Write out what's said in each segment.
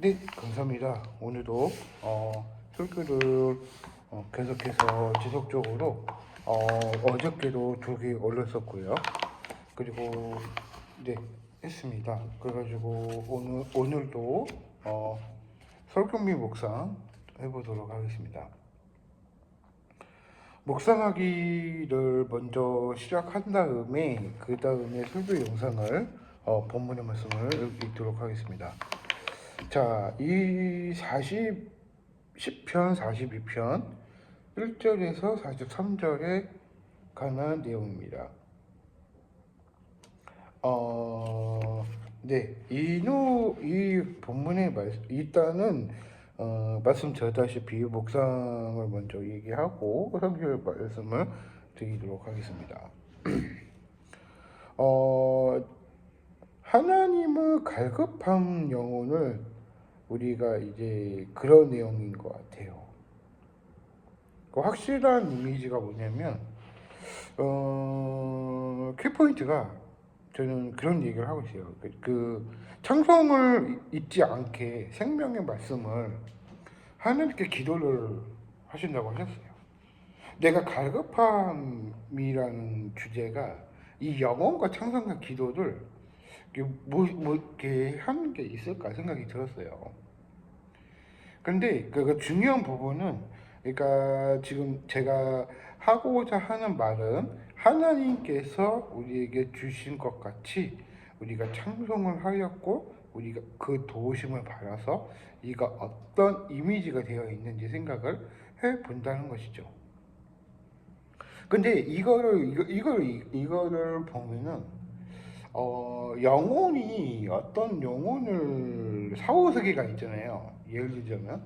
네, 감사합니다. 오늘도 설교를 계속해서 지속적으로 어저께도 2개 올렸었고요. 그리고 네, 했습니다. 그래가지고 오늘도 설교미 묵상 해보도록 하겠습니다. 묵상하기를 먼저 시작한 다음에 그 다음에 설교 영상을 본문의 말씀을 읽도록 하겠습니다. 자, 이 10편, 42편 1절에서 43절에 관한 내용입니다. 네, 이 본문의 일단은 말씀 드렸다시피 묵상을 먼저 얘기하고 성경 말씀을 드리도록 하겠습니다. 하나님의 갈급한 영혼을 우리가 이제 그런 내용인 것 같아요. 그 확실한 이미지가 뭐냐면 키포인트가 저는 그런 얘기를 하고 있어요. 그 창성을 잊지 않게 생명의 말씀을 하나님께 기도를 하신다고 하셨어요. 내가 갈급함이라는 주제가 이 영혼과 창성과 기도를 이렇게 하는 게 있을까 생각이 들었어요. 근데 그 중요한 부분은, 그러니까 지금 제가 하고자 하는 말은 하나님께서 우리에게 주신 것 같이 우리가 찬송을 하였고 우리가 그 도우심을 받아서 이가 어떤 이미지가 되어 있는지 생각을 해 본다는 것이죠. 근데 이거를 보면은 영혼이 어떤 영혼을 사후세계가 있잖아요. 예를 들자면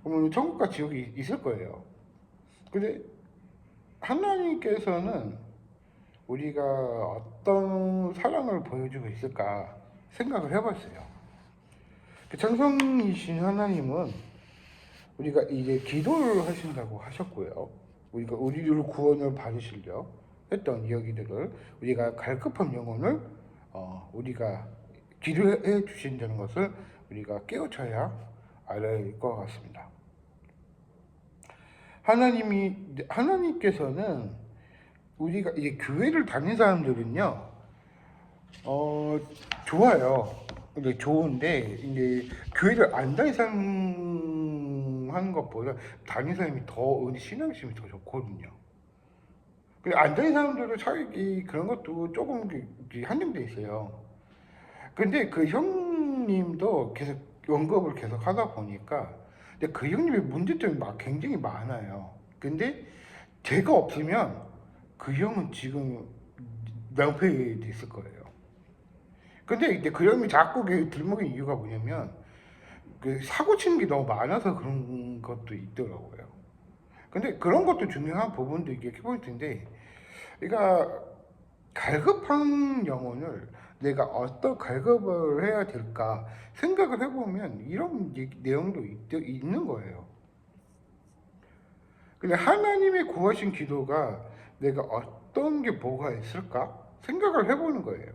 그러면 천국과 지옥이 있을 거예요. 근데 하나님께서는 우리가 어떤 사랑을 보여주고 있을까 생각을 해봤어요. 그 창성이신 하나님은 우리가 이제 기도를 하신다고 하셨고요. 우리가 우리를 구원을 받으시려 했던 이야기들을 우리가 갈급한 영혼을 우리가 기도해 주신다는 것을 우리가 깨우쳐야 알 것 같습니다. 하나님께서는 우리가 이제 교회를 다닌 사람들은요, 좋아요. 근데 좋은데 이제 교회를 안 다닌 사람 하는 것보다 다닌 사람이 더 신앙심이 더 좋거든요. 근데 안 다닌 사람들도 차이 그런 것도 조금 한정돼 있어요. 근데 그 형님도 계속 언급을 계속 하다 보니까 근데 그 형님의 문제점이 굉장히 많아요. 근데 제가 없으면 그 형은 지금 낭패됐을 거예요. 근데 이제 그 형이 자꾸 들먹인 이유가 뭐냐면 그 사고 치는 게 너무 많아서 그런 것도 있더라고요. 근데 그런 것도 중요한 부분도 이게 키포인트인데, 그러니까 갈급한 영혼을 내가 어떤 갈급을 해야 될까 생각을 해보면 이런 내용도 있는 거예요. 근데 하나님의 구하신 기도가 내가 어떤 게 뭐가 있을까 생각을 해보는 거예요.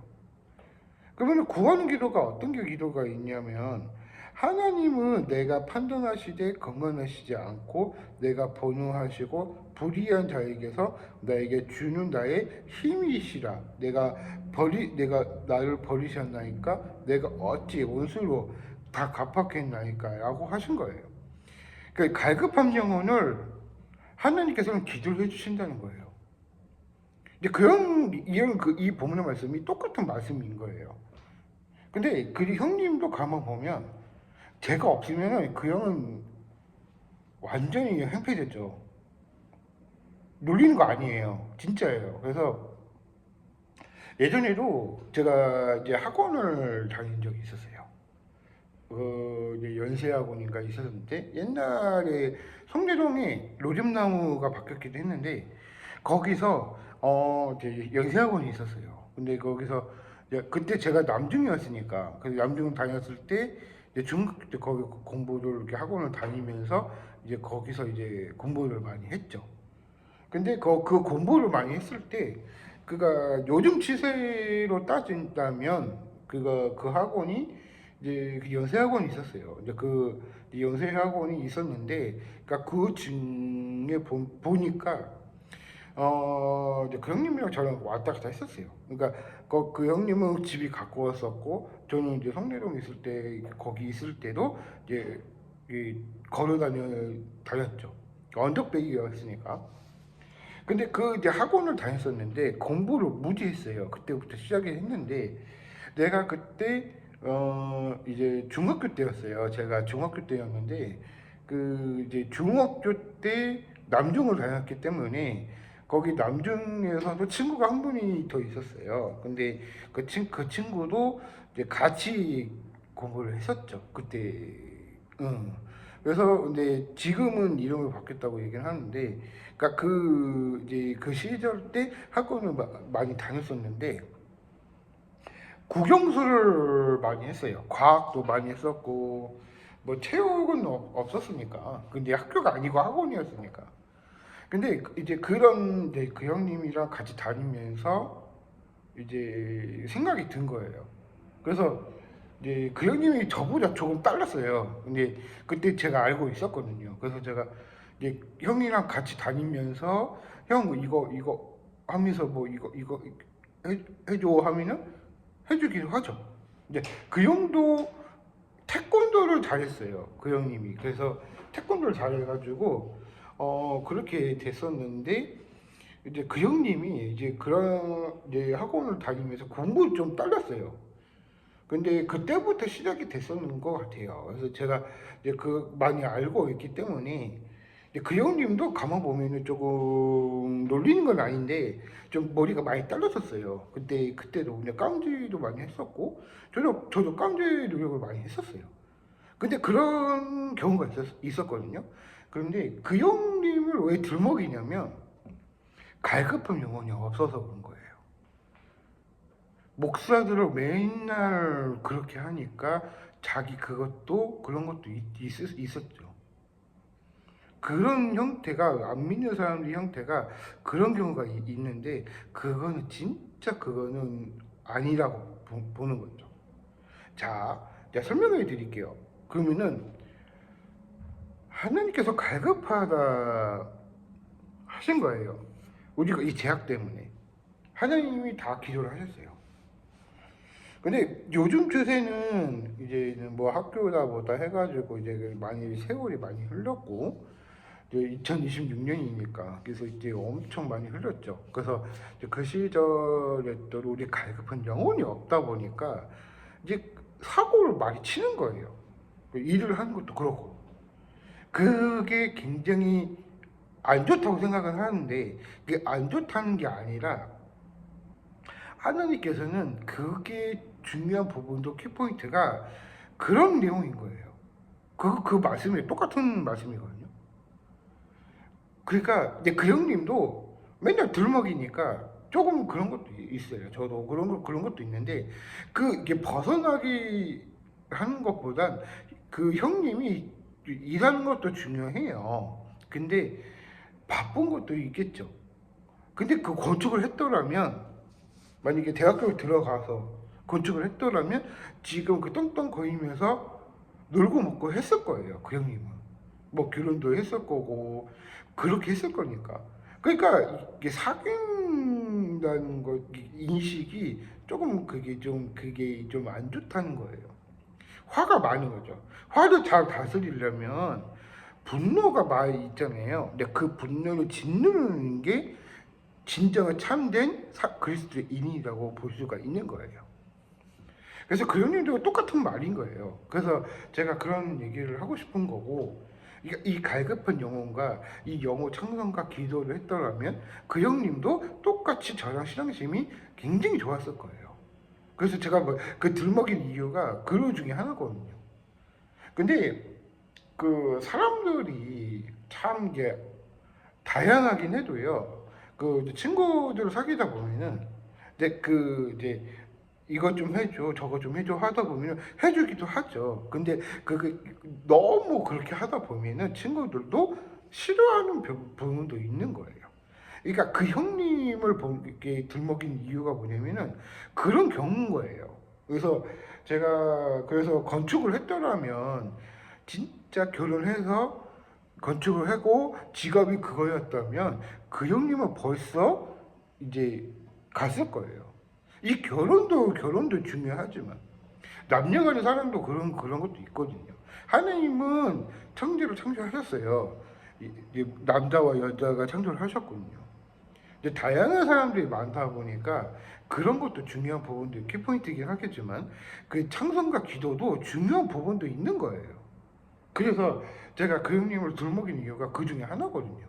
그러면 구하는 기도가 어떤 게 기도가 있냐면, 하나님은 내가 판단하시되 건강하시지 않고 내가 번호하시고 불의한 자에게서 나에게 주는 나의 힘이시라. 내가 나를 버리셨나이까 내가 어찌 원수로 다 갚았겠나이까라고 하신 거예요. 그러니까 갈급한 영혼을 하나님께서는 기도를 해주신다는 거예요. 근데 이 본문의 말씀이 똑같은 말씀인 거예요. 근데 그 형님도 가만 보면 제가 없으면 그 형은 완전히 행패됐죠. 놀리는 거 아니에요. 진짜예요. 그래서 예전에도 제가 이제 학원을 다닌 적이 있었어요. 이제 연세학원인가 있었는데 옛날에 성내동에 로즘나무가 바뀌었기도 했는데 거기서 이제 연세학원이 있었어요. 근데 거기서 그때 제가 남중이었으니까 그 남중 다녔을 때 이제 중국 때 거기 공부를 이렇게 학원을 다니면서 이제 거기서 이제 공부를 많이 했죠. 근데 그 공부를 많이 했을 때 그가 요즘 추세로 따진다면 그 학원이 이제 그 연세학원이 있었어요. 이제 그 연세학원이 있었는데, 그러니까 그 중에 보니까 이제 그 형님이랑 저랑 왔다 갔다 했었어요. 그러니까 그 형님은 집이 가까웠었고, 저는 이제 성내동 있을 때 거기 있을 때도 이제 걸어 다녔죠. 언덕배기였으니까. 근데 그 이제 학원을 다녔었는데 공부를 무지 했어요. 그때부터 시작을 했는데 내가 그때 이제 중학교 때였어요. 제가 중학교 때였는데 그 이제 중학교 때 남중을 다녔기 때문에 거기 남중에서도 친구가 한 분이 더 있었어요. 근데 그 친구도 이제 같이 공부를 했었죠. 그때. 응. 그래서 근데 지금은 이름을 바뀌었다고 얘기를 하는데, 그러니까 그 이제 그 시절 때 학원을 많이 다녔었는데 국영수를 많이 했어요. 과학도 많이 했었고 뭐 체육은 없었으니까. 근데 학교가 아니고 학원이었으니까. 근데 이제 그런 이제 그 형님이랑 같이 다니면서 이제 생각이 든 거예요. 그래서 이제 그 형님이 저보다 조금 딸랐어요. 근데 그때 제가 알고 있었거든요. 그래서 제가 이제 형이랑 같이 다니면서 형 이거 하면서 뭐 이거 해줘 하면은 해주기도 하죠. 이제 그 형도 태권도를 잘했어요. 그 형님이. 그래서 태권도를 잘해가지고 그렇게 됐었는데 이제 그 형님이 이제 그런 이제 학원을 다니면서 공부를 좀 딸렸어요. 근데 그때부터 시작이 됐었는 것 같아요. 그래서 제가 이제 그 많이 알고 있기 때문에 이제 그 형님도 가만 보면은 조금 놀리는 건 아닌데 좀 머리가 많이 딸렸었어요. 그때도 그냥 깡지도 많이 했었고 저도 깡지 노력을 많이 했었어요. 근데 그런 경우가 있었거든요. 그런데 그 형님을 왜 들먹이냐면 갈급한 영혼이 없어서 그런 거예요. 목사들을 맨날 그렇게 하니까 자기 그것도 그런 것도 있었죠. 그런 형태가 안 믿는 사람들 형태가 그런 경우가 있는데 그거는 진짜 그거는 아니라고 보는 거죠. 자, 제가 설명해 드릴게요. 그러면은 하나님께서 갈급하다 하신 거예요. 우리가 이 제약 때문에 하나님이 다 기도를 하셨어요. 근데 요즘 추세는 이제 뭐 학교다 뭐다 해가지고 이제 많이 세월이 많이 흘렀고 이제 2026년이니까 그래서 이제 엄청 많이 흘렀죠. 그래서 이제 그 시절에 또 우리 갈급한 영혼이 없다 보니까 이제 사고를 많이 치는 거예요. 일을 하는 것도 그렇고 그게 굉장히 안 좋다고 생각을 하는데 그게 안 좋다는 게 아니라 하나님께서는 그게 중요한 부분도 키포인트가 그런 내용인 거예요. 그 말씀이 똑같은 말씀이거든요. 그러니까 이제 그 형님도 맨날 들먹이니까 조금 그런 것도 있어요. 저도 그런 것도 있는데 이게 벗어나기 하는 것보단 그 형님이 일하는 것도 중요해요. 근데 바쁜 것도 있겠죠. 근데 그 건축을 했더라면 만약에 대학교를 들어가서 건축을 했더라면 지금 그 떵떵 거리면서 놀고 먹고 했을 거예요. 그 형님은. 뭐 결혼도 했을 거고 그렇게 했을 거니까. 그러니까 이게 사귄다는 거 인식이 조금 그게 좀 안 좋다는 거예요. 화가 많은 거죠. 화를 잘 다스리려면 분노가 많이 있잖아요. 근데 그 분노를 짓누르는 게 진정한 참된 그리스도인이라고 볼 수가 있는 거예요. 그래서 그 형님도 똑같은 말인 거예요. 그래서 제가 그런 얘기를 하고 싶은 거고, 이 갈급한 영혼과 이 영혼 청성과 기도를 했더라면 그 형님도 똑같이 저랑 신앙심이 굉장히 좋았을 거예요. 그래서 제가 그 들먹인 이유가 그 중에 하나거든요. 근데 그 사람들이 참 이게 다양하긴 해도요. 그 친구들을 사귀다 보면은 이제 이것 좀 해줘, 저것 좀 해줘 하다 보면은 해주기도 하죠. 근데 너무 그렇게 하다 보면은 친구들도 싫어하는 부분도 있는 거예요. 그러니까 그 형님을 이렇게 들먹인 이유가 뭐냐면은 그런 경우인 거예요. 그래서 제가 그래서 건축을 했더라면 진짜 결혼해서 건축을 하고 직업이 그거였다면 그 형님은 벌써 이제 갔을 거예요. 이 결혼도 중요하지만 남녀간의 사랑도 그런 것도 있거든요. 하나님은 창조를 창조하셨어요. 남자와 여자가 창조를 하셨거든요. 이제 다양한 사람들이 많다 보니까 그런 것도 중요한 부분도 키포인트이긴 하겠지만 그 찬송과 기도도 중요한 부분도 있는 거예요. 그래서 제가 그 형님을 들먹이는 이유가 그 중에 하나거든요.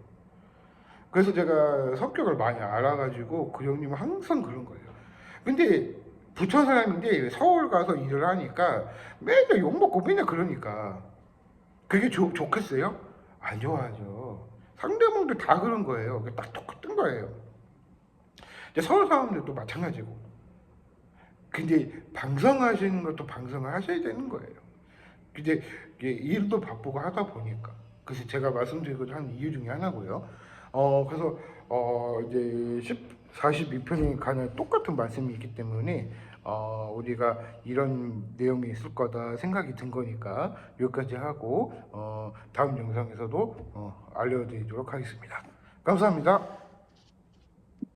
그래서 제가 성격을 많이 알아가지고 그 형님은 항상 그런 거예요. 근데 부천 사람인데 서울 가서 일을 하니까 맨날 욕먹고 맨날 그러니까 그게 좋겠어요? 안 좋아하죠. 상대방도 다 그런 거예요. 딱 똑같은 거예요. 이제 서울 사람들도 마찬가지고. 근데 방송하시는 것도 방송을 하셔야 되는 거예요. 근데 일도 바쁘고 하다 보니까. 그래서 제가 말씀드리고자 하는 이유 중에 하나고요. 그래서 이제 42편에 관한 똑같은 말씀이 있기 때문에 우리가 이런 내용이 있을 거다 생각이 든 거니까 여기까지 하고 다음 영상에서도 알려드리도록 하겠습니다. 감사합니다.